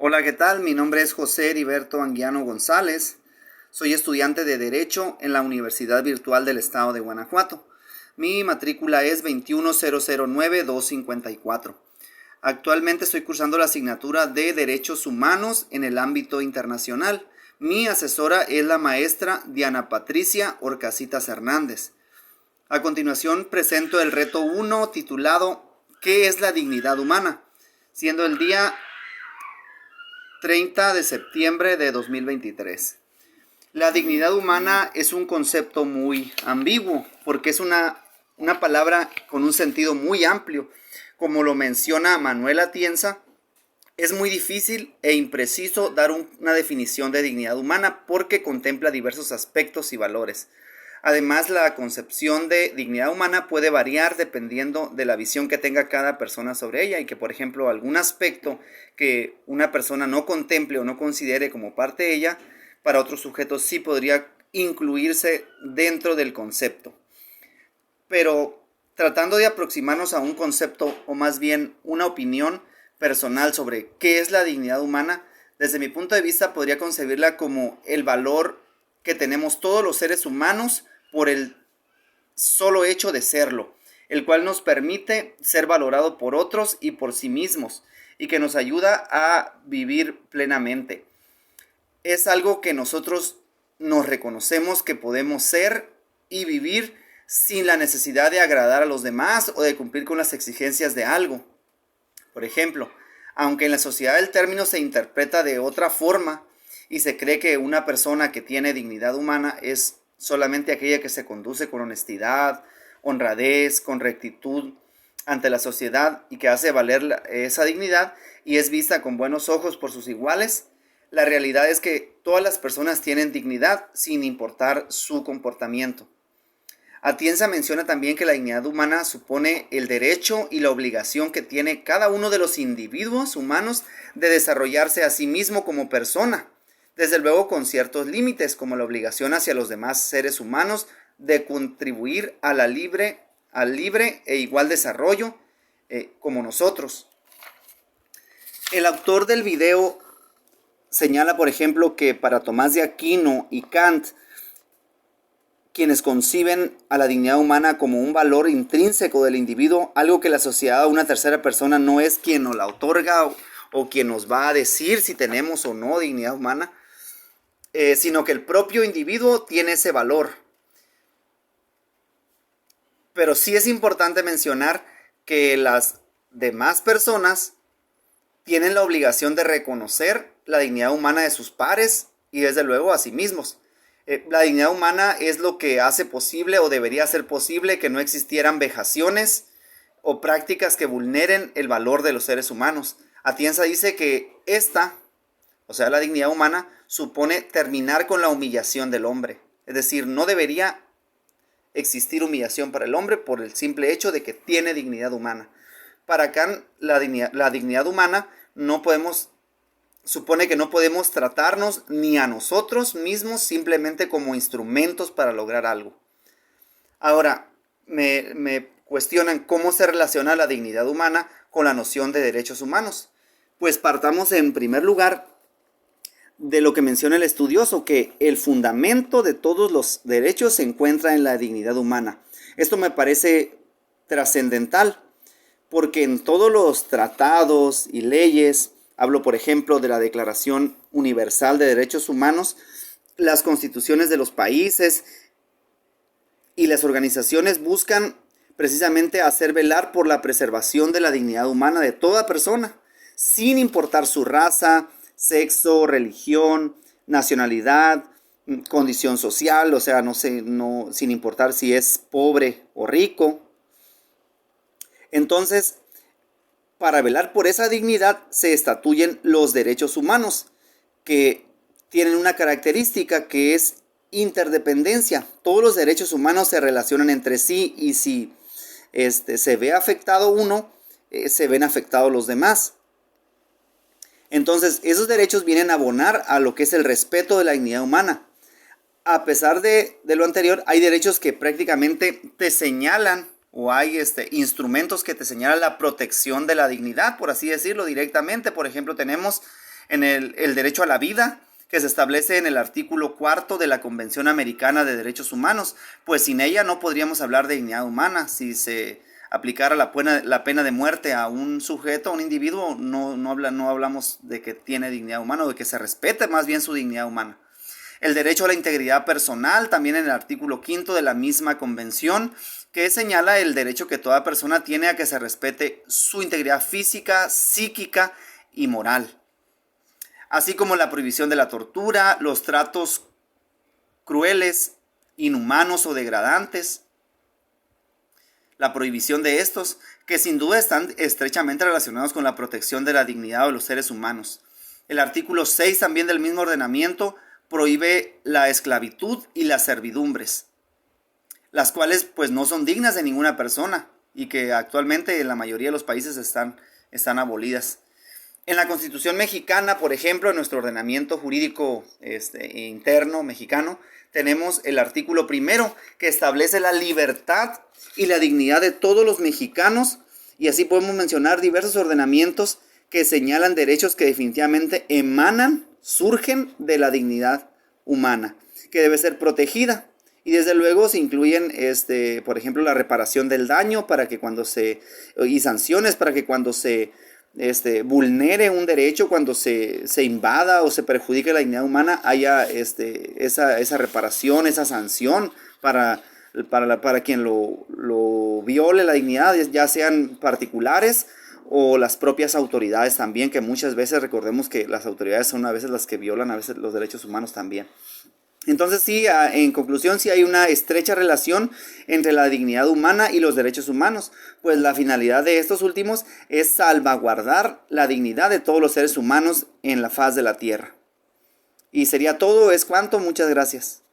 Hola, ¿qué tal? Mi nombre es José Heriberto Anguiano González. Soy estudiante de Derecho en la Universidad Virtual del Estado de Guanajuato. Mi matrícula es 21009-254. Actualmente estoy cursando la asignatura de Derechos Humanos en el ámbito internacional. Mi asesora es la maestra Diana Patricia Orcasitas Hernández. A continuación presento el reto 1 titulado ¿Qué es la dignidad humana?, siendo el día 30 de septiembre de 2023. La dignidad humana es un concepto muy ambiguo porque es una palabra con un sentido muy amplio. Como lo menciona Manuel Atienza, es muy difícil e impreciso dar una definición de dignidad humana porque contempla diversos aspectos y valores. Además, la concepción de dignidad humana puede variar dependiendo de la visión que tenga cada persona sobre ella y que, por ejemplo, algún aspecto que una persona no contemple o no considere como parte de ella, para otros sujetos sí podría incluirse dentro del concepto. Pero tratando de aproximarnos a un concepto o más bien una opinión personal sobre qué es la dignidad humana, desde mi punto de vista podría concebirla como el valor que tenemos todos los seres humanos por el solo hecho de serlo, el cual nos permite ser valorado por otros y por sí mismos y que nos ayuda a vivir plenamente. Es algo que nosotros nos reconocemos que podemos ser y vivir sin la necesidad de agradar a los demás o de cumplir con las exigencias de algo. Por ejemplo, aunque en la sociedad el término se interpreta de otra forma y se cree que una persona que tiene dignidad humana es solamente aquella que se conduce con honestidad, honradez, con rectitud ante la sociedad y que hace valer esa dignidad y es vista con buenos ojos por sus iguales, la realidad es que todas las personas tienen dignidad sin importar su comportamiento. Atienza menciona también que la dignidad humana supone el derecho y la obligación que tiene cada uno de los individuos humanos de desarrollarse a sí mismo como persona, desde luego con ciertos límites, como la obligación hacia los demás seres humanos de contribuir al libre e igual desarrollo como nosotros. El autor del video señala, por ejemplo, que para Tomás de Aquino y Kant, quienes conciben a la dignidad humana como un valor intrínseco del individuo, algo que la sociedad o una tercera persona no es quien nos la otorga o quien nos va a decir si tenemos o no dignidad humana, sino que el propio individuo tiene ese valor. Pero sí es importante mencionar que las demás personas tienen la obligación de reconocer la dignidad humana de sus pares y desde luego a sí mismos. La dignidad humana es lo que hace posible o debería hacer posible que no existieran vejaciones o prácticas que vulneren el valor de los seres humanos. Atienza dice que la dignidad humana, supone terminar con la humillación del hombre. Es decir, no debería existir humillación para el hombre por el simple hecho de que tiene dignidad humana. Para Kant, la dignidad humana supone que no podemos tratarnos ni a nosotros mismos simplemente como instrumentos para lograr algo. Ahora, me cuestionan cómo se relaciona la dignidad humana con la noción de derechos humanos. Pues partamos en primer lugar de lo que menciona el estudioso, que el fundamento de todos los derechos se encuentra en la dignidad humana. Esto me parece trascendental, porque en todos los tratados y leyes, hablo por ejemplo de la Declaración Universal de Derechos Humanos, las constituciones de los países y las organizaciones buscan precisamente hacer velar por la preservación de la dignidad humana de toda persona, sin importar su raza, sexo, religión, nacionalidad, condición social, sin importar si es pobre o rico. Entonces, para velar por esa dignidad se estatuyen los derechos humanos, que tienen una característica que es interdependencia. Todos los derechos humanos se relacionan entre sí y si se ve afectado uno, se ven afectados los demás. Entonces, esos derechos vienen a abonar a lo que es el respeto de la dignidad humana. A pesar de lo anterior, hay derechos que prácticamente te señalan o hay instrumentos que te señalan la protección de la dignidad, por así decirlo directamente. Por ejemplo, tenemos En el derecho a la vida, que se establece en el artículo 4 de la Convención Americana de Derechos Humanos, pues sin ella no podríamos hablar de dignidad humana. Si se aplicara la pena de muerte a un sujeto, a un individuo, no hablamos de que tiene dignidad humana o de que se respete más bien su dignidad humana. El derecho a la integridad personal, también en el artículo 5 de la misma convención, que señala el derecho que toda persona tiene a que se respete su integridad física, psíquica y moral. Así como la prohibición de la tortura, los tratos crueles, inhumanos o degradantes, la prohibición de estos, que sin duda están estrechamente relacionados con la protección de la dignidad de los seres humanos. El artículo 6 también del mismo ordenamiento prohíbe la esclavitud y las servidumbres, las cuales pues no son dignas de ninguna persona y que actualmente en la mayoría de los países están abolidas. En la Constitución mexicana, por ejemplo, en nuestro ordenamiento jurídico interno mexicano, tenemos el artículo 1 que establece la libertad y la dignidad de todos los mexicanos, y así podemos mencionar diversos ordenamientos que señalan derechos que definitivamente surgen de la dignidad humana, que debe ser protegida. Y desde luego se incluyen, por ejemplo, la reparación del daño y sanciones para que cuando se vulnere un derecho, cuando se invada o se perjudique la dignidad humana, haya esa reparación, esa sanción para quien lo viole la dignidad, ya sean particulares o las propias autoridades también, que muchas veces recordemos que las autoridades son a veces las que violan a veces los derechos humanos también. Entonces sí, en conclusión, sí hay una estrecha relación entre la dignidad humana y los derechos humanos, pues la finalidad de estos últimos es salvaguardar la dignidad de todos los seres humanos en la faz de la tierra. Y sería todo, es cuanto, muchas gracias.